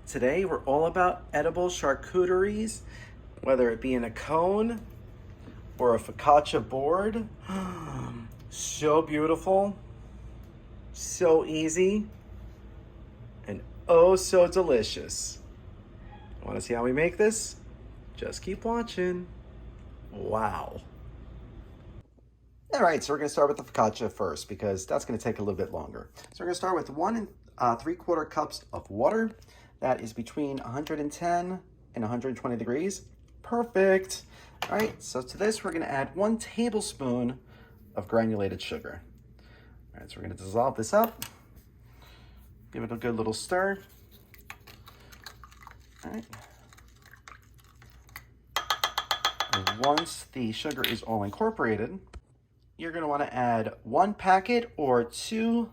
Today we're all about edible charcuteries, whether it be in a cone or a focaccia board. So beautiful, so easy, and oh so delicious. Want to see how we make this? Just keep watching. Wow. All right, so we're going to start with the focaccia first because that's going to take a little bit longer. So we're going to start with 1 3/4 cups of water. That is between 110 and 120 degrees. Perfect. All right, so to this, we're going to add 1 tablespoon of granulated sugar. All right, so we're going to dissolve this up. Give it a good little stir. All right. And once the sugar is all incorporated, you're going to want to add 1 packet or 2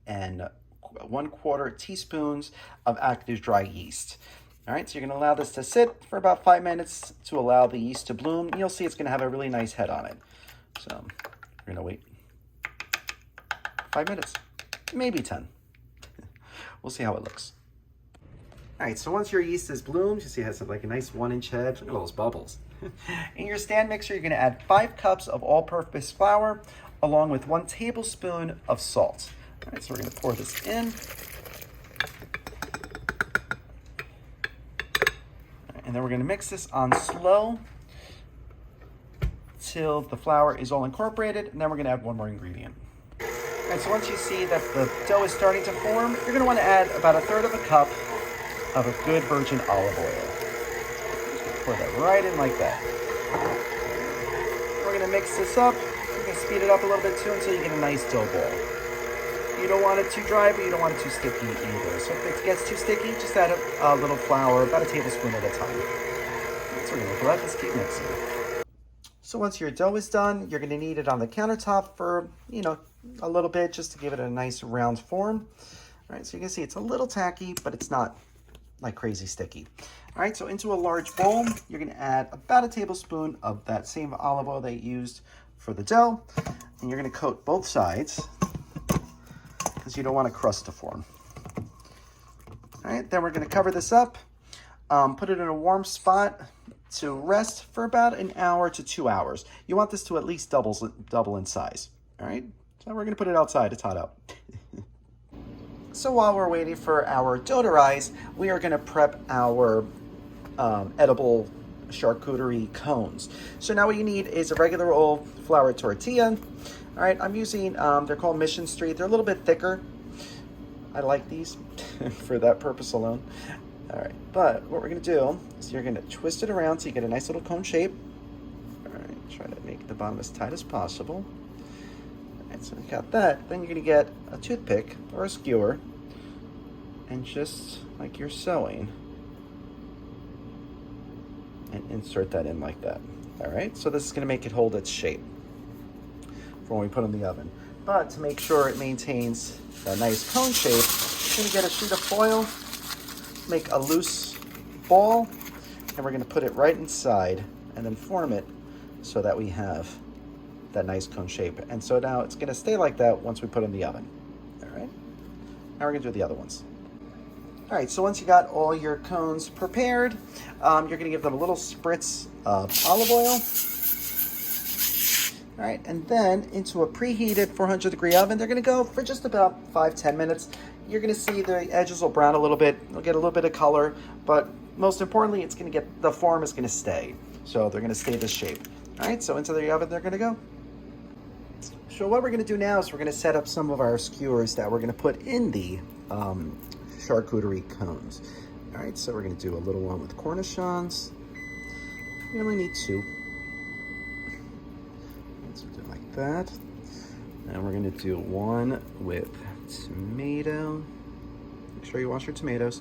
and 1/4 teaspoons of active dry yeast. All right, so you're going to allow this to sit for about 5 minutes to allow the yeast to bloom. You'll see it's going to have a really nice head on it. So you're going to wait 5 minutes, maybe 10. We'll see how it looks. All right, so once your yeast is bloomed, you see it has like a nice 1-inch head. Look at all those bubbles. In your stand mixer, you're going to add 5 cups of all-purpose flour along with 1 tablespoon of salt. All right, so we're going to pour this in. And then we're going to mix this on slow till the flour is all incorporated, and then we're going to add 1 more ingredient. All right, so once you see that the dough is starting to form, you're going to want to add about 1/3 cup of a good virgin olive oil. Just pour that right in like that. We're going to mix this up. We're going to speed it up a little bit too until you get a nice dough ball. You don't want it too dry, but you don't want it too sticky either. So if it gets too sticky, just add a little flour, about 1 tablespoon at a time. So we're going to let this keep mixing. So once your dough is done, you're going to knead it on the countertop for, a little bit just to give it a nice round form. All right, so you can see it's a little tacky, but it's not like crazy sticky. All right, so into a large bowl, you're going to add about 1 tablespoon of that same olive oil that you used for the dough. And you're going to coat both sides, because you don't want a crust to form. All right, then we're going to cover this up, put it in a warm spot to rest for about 1 hour to 2 hours. You want this to at least double in size. All right, so we're going to put it outside. It's hot out. So while we're waiting for our dough to rise, we are going to prep our edible charcuterie cones. So now what you need is a regular old flour tortilla. All right, I'm using, they're called Mission Street. They're a little bit thicker. I like these for that purpose alone. All right, but what we're gonna do is you're gonna twist it around so you get a nice little cone shape. All right, try to make the bottom as tight as possible. All right, so we got that. Then you're gonna get a toothpick or a skewer, and just like you're sewing, and insert that in like that. All right, so this is gonna make it hold its shape for when we put it in the oven. But to make sure it maintains a nice cone shape, you're gonna get a sheet of foil, make a loose ball, and we're gonna put it right inside and then form it so that we have that nice cone shape. And so now it's gonna stay like that once we put it in the oven. All right, now we're gonna do the other ones. All right, so once you got all your cones prepared, you're gonna give them a little spritz of olive oil. All right, and then into a preheated 400-degree oven, they're gonna go for just about 5-10 minutes. You're gonna see the edges will brown a little bit. They'll get a little bit of color, but most importantly, the form is gonna stay. So they're gonna stay this shape. All right, so into the oven they're gonna go. So what we're gonna do now is we're gonna set up some of our skewers that we're gonna put in the charcuterie cones. All right, so we're gonna do a little one with cornichons. We only need 2. So do it like that. And we're gonna do one with tomato. Make sure you wash your tomatoes.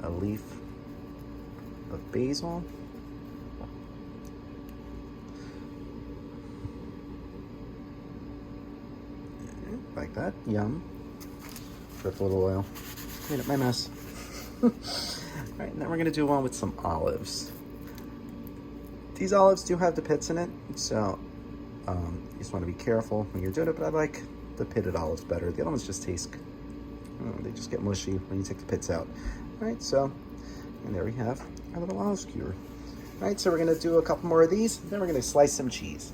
A leaf of basil. Like that, yum. Dripped a little oil. Clean up my mess. All right, and then we're gonna do one with some olives. These olives do have the pits in it, so you just want to be careful when you're doing it, but I like the pitted olives better. The other ones just taste They just get mushy when you take the pits out. All right, so, and there we have our little olive skewer. All right, so we're gonna do a couple more of these, then we're gonna slice some cheese.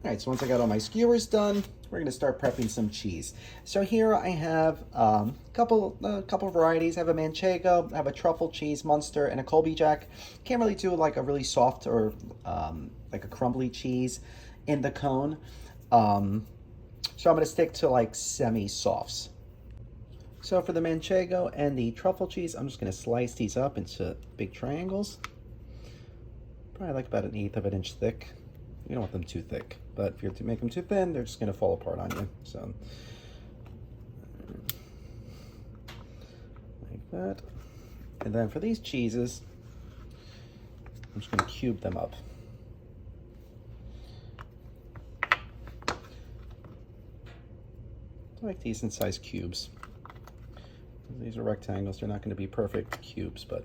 All right, so once I got all my skewers done, we're gonna start prepping some cheese. So here I have a couple varieties. I have a Manchego, I have a truffle cheese, Munster, and a Colby Jack. Can't really do like a really soft or like a crumbly cheese in the cone. So I'm gonna stick to like semi-softs. So for the Manchego and the truffle cheese, I'm just gonna slice these up into big triangles. Probably like about 1/8 of an inch thick. You don't want them too thick, but if you're to make them too thin, they're just gonna fall apart on you. So, like that. And then for these cheeses, I'm just gonna cube them up. Like decent sized cubes. These are rectangles, they're not gonna be perfect cubes, but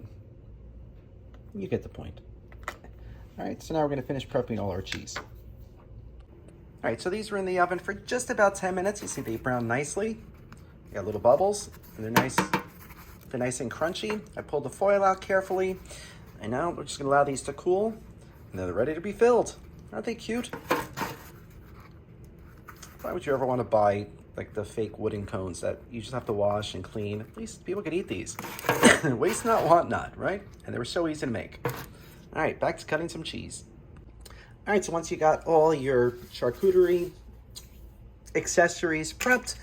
you get the point. All right, so now we're gonna finish prepping all our cheese. All right, so these were in the oven for just about 10 minutes. You see they brown nicely. They got little bubbles, and they're nice and crunchy. I pulled the foil out carefully, and now we're just gonna allow these to cool, and they're ready to be filled. Aren't they cute? Why would you ever wanna buy like the fake wooden cones that you just have to wash and clean? At least people could eat these. Waste not, want not, right? And they were so easy to make. All right, back to cutting some cheese. All right, so once you got all your charcuterie accessories prepped,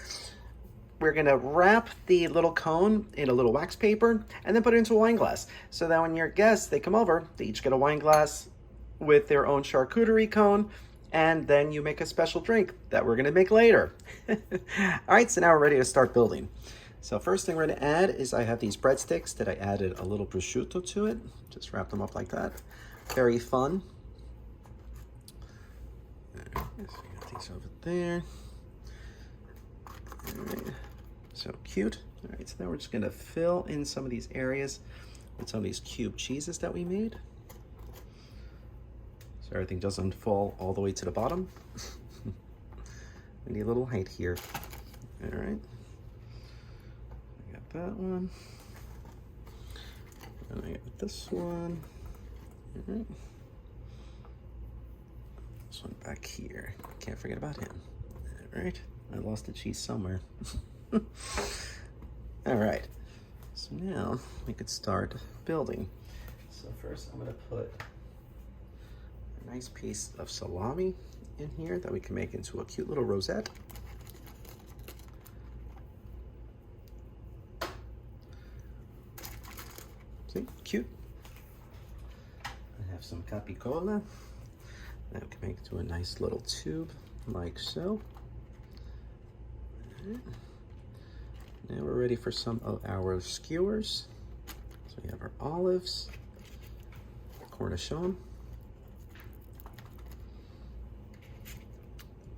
we're gonna wrap the little cone in a little wax paper and then put it into a wine glass. So that when your guests, they come over, they each get a wine glass with their own charcuterie cone, and then you make a special drink that we're gonna make later. All right, so now we're ready to start building. So first thing we're gonna add is I have these breadsticks that I added a little prosciutto to it. Just wrap them up like that. Very fun. All right, so we got these over there. All right, so cute. All right, so now we're just gonna fill in some of these areas with some of these cube cheeses that we made. So everything doesn't fall all the way to the bottom. We need a little height here. All right. That one, and I got this one. All right. This one back here. Can't forget about him. All right, I lost the cheese somewhere. All right, so now we could start building. So first I'm gonna put a nice piece of salami in here that we can make into a cute little rosette. See, cute. I have some capicola that we can make into a nice little tube, like so. Now we're ready for some of our skewers. So we have our olives, cornichon,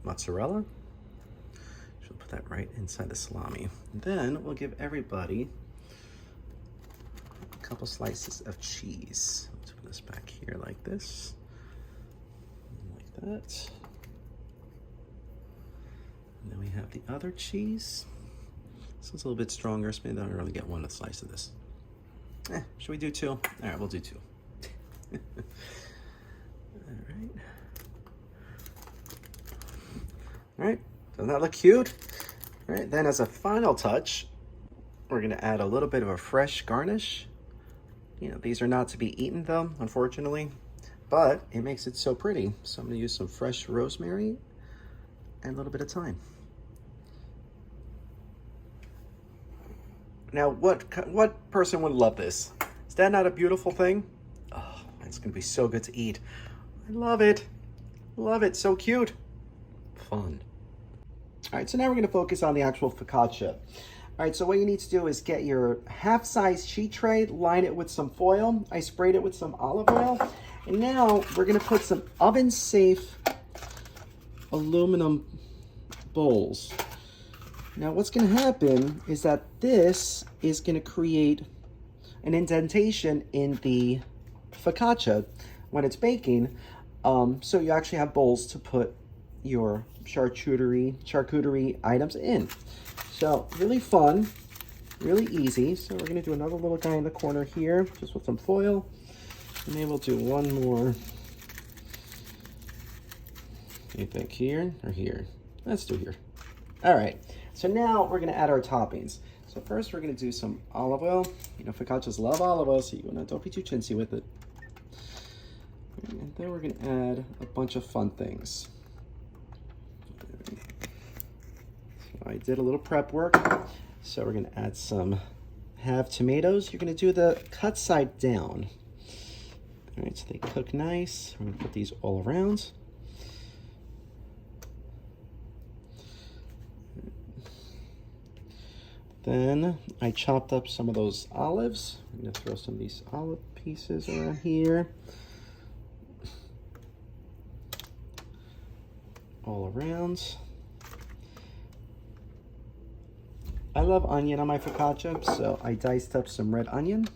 mozzarella. So we'll put that right inside the salami. And then we'll give everybody couple slices of cheese. Let's put this back here like this, like that. And then we have the other cheese. This one's a little bit stronger, so maybe I don't really get one slice of this. Should we do two? All right, we'll do two. All right. All right, doesn't that look cute? All right, then as a final touch, we're gonna add a little bit of a fresh garnish. You know, these are not to be eaten though, unfortunately, but it makes it so pretty. So I'm gonna use some fresh rosemary and a little bit of thyme. Now, what person would love this? Is that not a beautiful thing? Oh, it's gonna be so good to eat. I love it. Love it, so cute. Fun. All right, so now we're gonna focus on the actual focaccia. All right, so what you need to do is get your half-size sheet tray, line it with some foil. I sprayed it with some olive oil. And now we're gonna put some oven-safe aluminum bowls. Now what's gonna happen is that this is gonna create an indentation in the focaccia when it's baking. So you actually have bowls to put your charcuterie items in. So really fun, really easy. So we're gonna do another little guy in the corner here, just with some foil. And then we'll do one more. What do you think, here or here? Let's do here. All right, so now we're gonna add our toppings. So first we're gonna do some olive oil. You know, focaccias love olive oil, so don't be too chintzy with it. And then we're gonna add a bunch of fun things. So I did a little prep work. So we're gonna add some halved tomatoes. You're gonna do the cut side down. All right, so they cook nice. I'm gonna put these all around. Then I chopped up some of those olives. I'm gonna throw some of these olive pieces around here. All around. I love onion on my focaccia, so I diced up some red onion,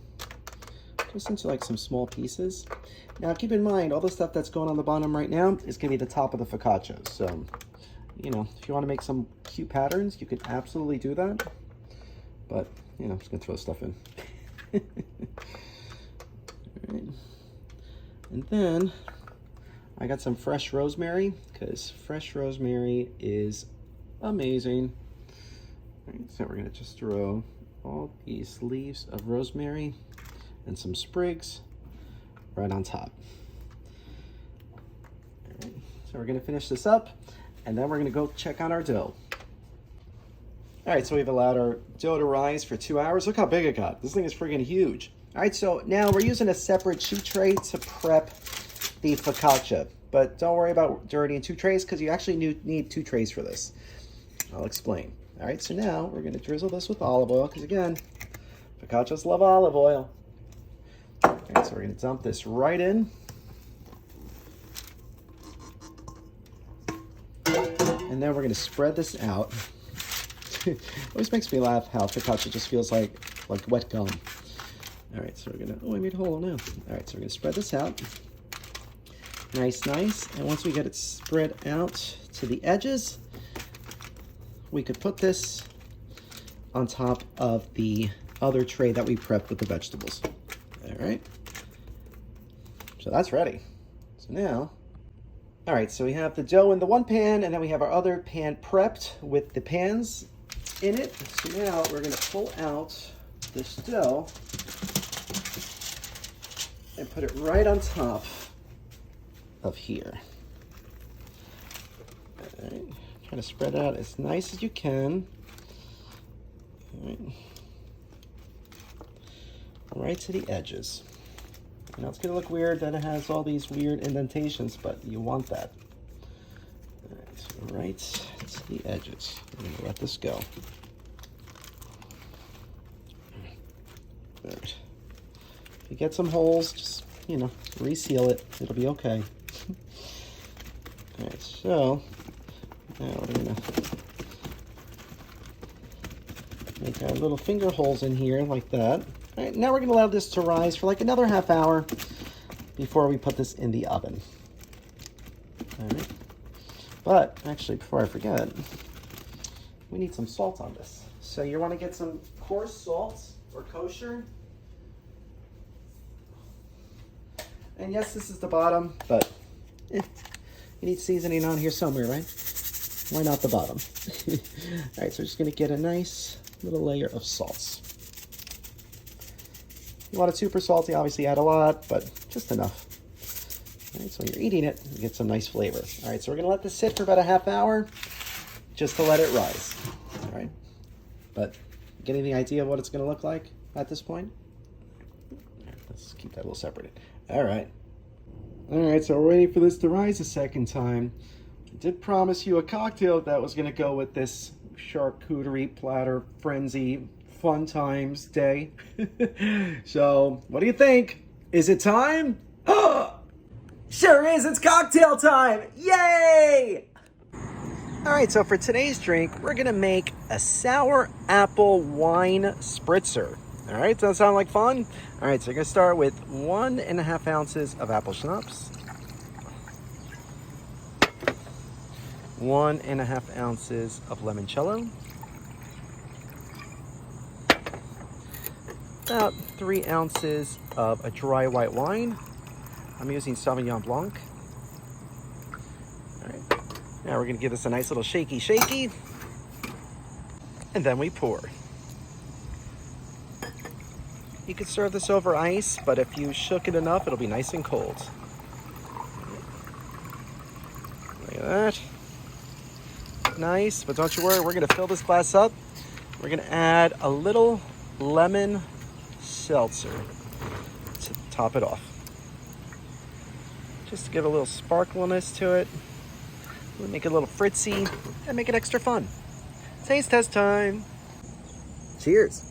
just into like some small pieces. Now keep in mind, all the stuff that's going on the bottom right now is gonna be the top of the focaccia. So, you know, if you wanna make some cute patterns, you could absolutely do that. But, you know, I'm just gonna throw stuff in. All right. And then I got some fresh rosemary, because fresh rosemary is amazing. All right, so we're gonna just throw all these leaves of rosemary and some sprigs right on top. All right, so we're gonna finish this up, and then we're gonna go check on our dough. All right, so we've allowed our dough to rise for 2 hours. Look how big it got. This thing is friggin' huge. All right, so now we're using a separate sheet tray to prep the focaccia. But don't worry about dirtying 2 trays, because you actually need 2 trays for this. I'll explain. All right, so now we're gonna drizzle this with olive oil, because again, focaccias love olive oil. All right, so we're gonna dump this right in. And then we're gonna spread this out. It always makes me laugh how focaccia just feels like wet gum. All right, so we're gonna, oh, I made a hole now. All right, so we're gonna spread this out. Nice, nice. And once we get it spread out to the edges, we could put this on top of the other tray that we prepped with the vegetables. All right, so that's ready. So now, all right, so we have the dough in the one pan, and then we have our other pan prepped with the pans in it. So now we're gonna pull out this dough and put it right on top of here. All right, try to spread it out as nice as you can. All right, right to the edges. You know, it's gonna look weird that it has all these weird indentations, but you want that. All right, so right to the edges. I'm gonna let this go. All right. If you get some holes, just, you know, reseal it. It'll be okay. All right, so now we're gonna make our little finger holes in here like that. All right, now we're gonna allow this to rise for like another half hour before we put this in the oven. All right, but actually, before I forget, we need some salt on this. So you wanna get some coarse salt or kosher. And yes, this is the bottom, but you need seasoning on here somewhere, right? Why not the bottom? All right, so we're just gonna get a nice little layer of salts. You want it super salty, obviously add a lot, but just enough. All right, so when you're eating it, you get some nice flavor. All right, so we're gonna let this sit for about a half hour just to let it rise. All right, but get any idea of what it's gonna look like at this point? All right, let's keep that a little separated. All right. All right, so we're waiting for this to rise a second time. I did promise you a cocktail that was gonna go with this charcuterie platter frenzy fun times day. So, what do you think? Is it time? Sure is, it's cocktail time! Yay! All right, so for today's drink, we're gonna make a sour apple wine spritzer. All right, does that sound like fun? All right, so you're gonna start with 1.5 ounces of apple schnapps, 1.5 ounces of limoncello, about 3 ounces of a dry white wine. I'm using Sauvignon Blanc. All right, now we're gonna give this a nice little shaky, and then we pour. You could serve this over ice, but if you shook it enough, it'll be nice and cold. Look at that. Nice, but don't you worry, we're gonna fill this glass up. We're gonna add a little lemon seltzer to top it off. Just to give a little sparkliness to it. We'll make it a little fritzy and make it extra fun. Taste test time. Cheers.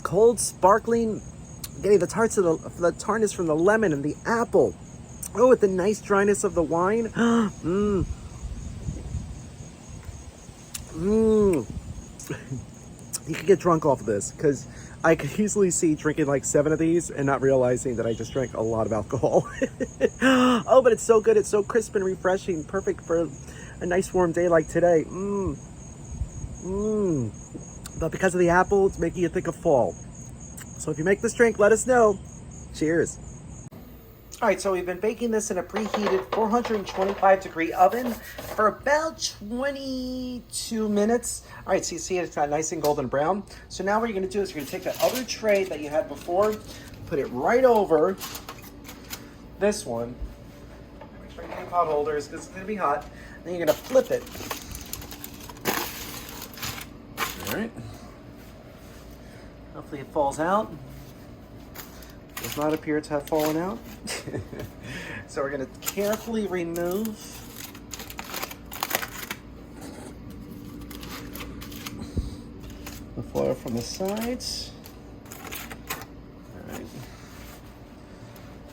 Cold, sparkling, getting the tartness from the lemon and the apple. Oh, with the nice dryness of the wine. You could get drunk off of this, because I could easily see drinking like 7 of these and not realizing that I just drank a lot of alcohol. Oh, but it's so good. It's so crisp and refreshing. Perfect for a nice warm day like today. But because of the apple, it's making you think of fall. So if you make this drink, let us know. Cheers. All right, so we've been baking this in a preheated 425-degree oven for about 22 minutes. All right, so you see it's got nice and golden brown. So now what you're gonna do is you're gonna take that other tray that you had before, put it right over this one. Make sure you get pot holders because it's gonna be hot. Then you're gonna flip it. All right. Hopefully it falls out. Does not appear to have fallen out. So we're going to carefully remove the foil from the sides. All right.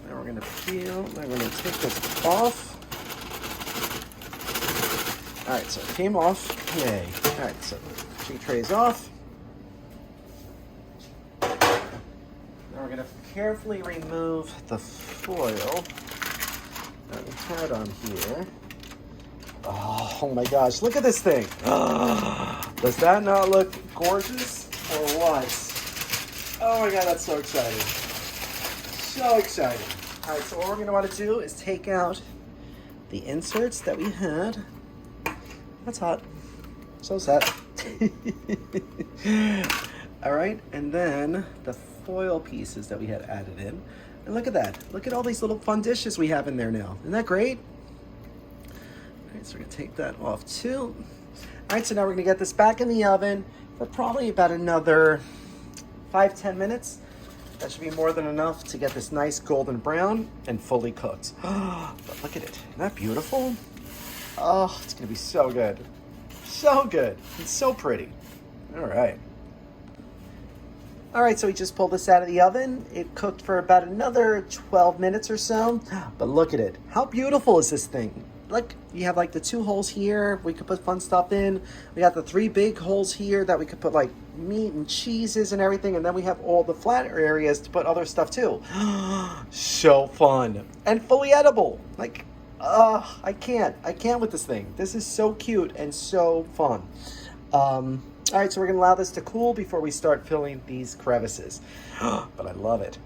Now we're going to peel. Now we're going to take this off. All right, so it came off. Yay. All right, so the tray is off. Now we're going to carefully remove the foil that we had on here. Oh my gosh, look at this thing. Does that not look gorgeous or what? Oh my God, that's so exciting. So exciting. All right, so what we're gonna wanna do is take out the inserts that we had. That's hot. So sad. All right, and then the foil pieces that we had added in. And look at that. Look at all these little fun dishes we have in there now. Isn't that great? All right, so we're gonna take that off too. All right, so now we're gonna get this back in the oven for probably about another 5-10 minutes. That should be more than enough to get this nice golden brown and fully cooked. But look at it. Isn't that beautiful? Oh, it's gonna be so good. So good. It's so pretty. All right. All right, so we just pulled this out of the oven. It cooked for about another 12 minutes or so. But look at it. How beautiful is this thing? Look, you have like the 2 holes here we could put fun stuff in. We got the 3 big holes here that we could put like meat and cheeses and everything. And then we have all the flat areas to put other stuff too. So fun. And fully edible. Like, I can't with this thing. This is so cute and so fun. All right, so we're gonna allow this to cool before we start filling these crevices. But I love it.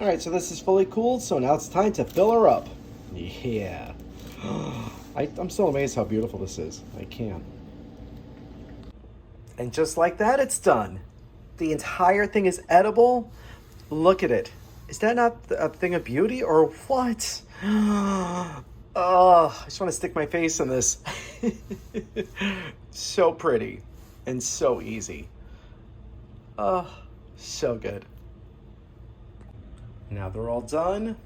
All right, so this is fully cooled, so now it's time to fill her up. Yeah. I'm so amazed how beautiful this is. I can't. And just like that, it's done. The entire thing is edible. Look at it. Is that not a thing of beauty or what? Oh, I just want to stick my face in this. So pretty. And so easy. Oh, so good. Now they're all done.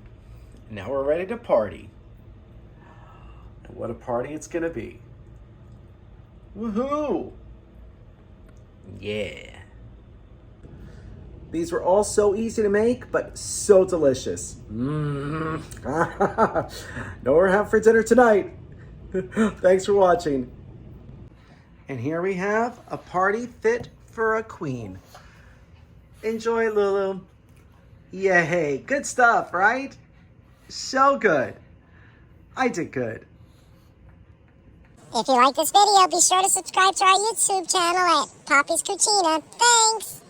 Now we're ready to party. And what a party it's gonna be. Woohoo! Yeah. These were all so easy to make, but so delicious. Know what we're having for dinner tonight. Thanks for watching. And here we have a party fit for a queen. Enjoy, Lulu. Yay, good stuff, right? So good. I did good. If you like this video, be sure to subscribe to our YouTube channel at Poppy's Cucina. Thanks!